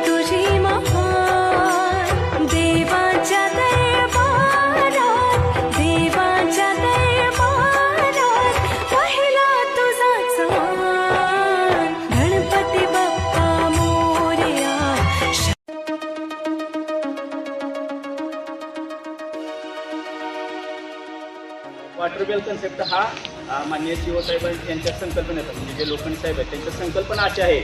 तुझी महान देवाच्या दरबारात, देवाच्या दरबारात पहिला तुझाच मान. Ganpati Bappa Morya. Water bell concept हा माननीय सीओ साहेब यांच्या संकल्पनेचा, म्हणजे जे लोखंड साहेब आहेत त्यांच्या संकल्पना अशी आहे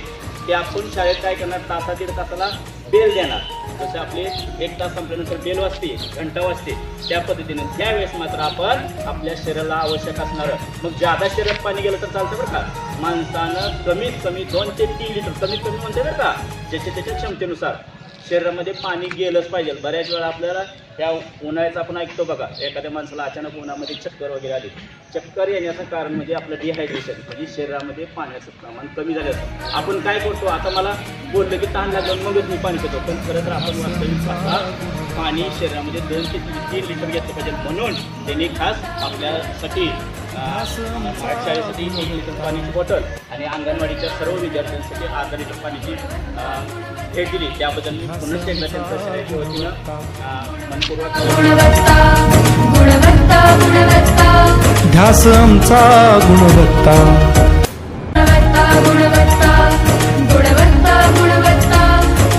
की आपण शाळेत काय करणार, तासा दीड तासाला बेल देणार. जसं आपले 1 तास संपल्यानंतर बेल वाजते, घंटा वाजते, त्या पद्धतीने त्यावेळेस मात्र आपण आपल्या शरीराला आवश्यक असणारं, मग जादा शरीरात पाणी गेलं तर चालतं बरं का. माणसानं कमीत कमी 2 ते 3 लिटर कमीत कमी म्हणते बरं का, ज्याच्या त्याच्या क्षमतेनुसार शरीरामध्ये पाणी गेलंच पाहिजे. बऱ्याच वेळा आपल्याला त्या उन्हाळ्याचं आपण ऐकतो बघा, एखाद्या माणसाला अचानक उन्हामध्ये चक्कर वगैरे आली. चक्कर येण्याचं कारण म्हणजे आपलं डिहायड्रेशन, म्हणजे शरीरामध्ये पाण्याचं प्रमाण कमी झालं असतं. आपण काय करतो, आता मला बोललं की तहान लागलं मगच मी पाणी पितो, पण खरं तर आपण वास्तविक पाहता पाणी शरीरामध्ये 2 ते 3 लिटर घेतलं पाहिजे. म्हणून त्यांनी खास आपल्यासाठी शाळेसाठी 1 लिटर पाण्याची बॉटल आणि अंगणवाडीच्या सर्व विद्यार्थ्यांसाठी अर्धा लिटर पाण्याची भेट दिली. त्याबद्दल मी पुन्हा एकदा त्यांच्या शाळेच्या वतीनं मनपूर्वक ध्यास आमचा गुणवत्ता,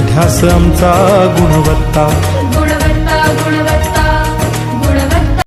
ध्यास आमचा गुणवत्ता.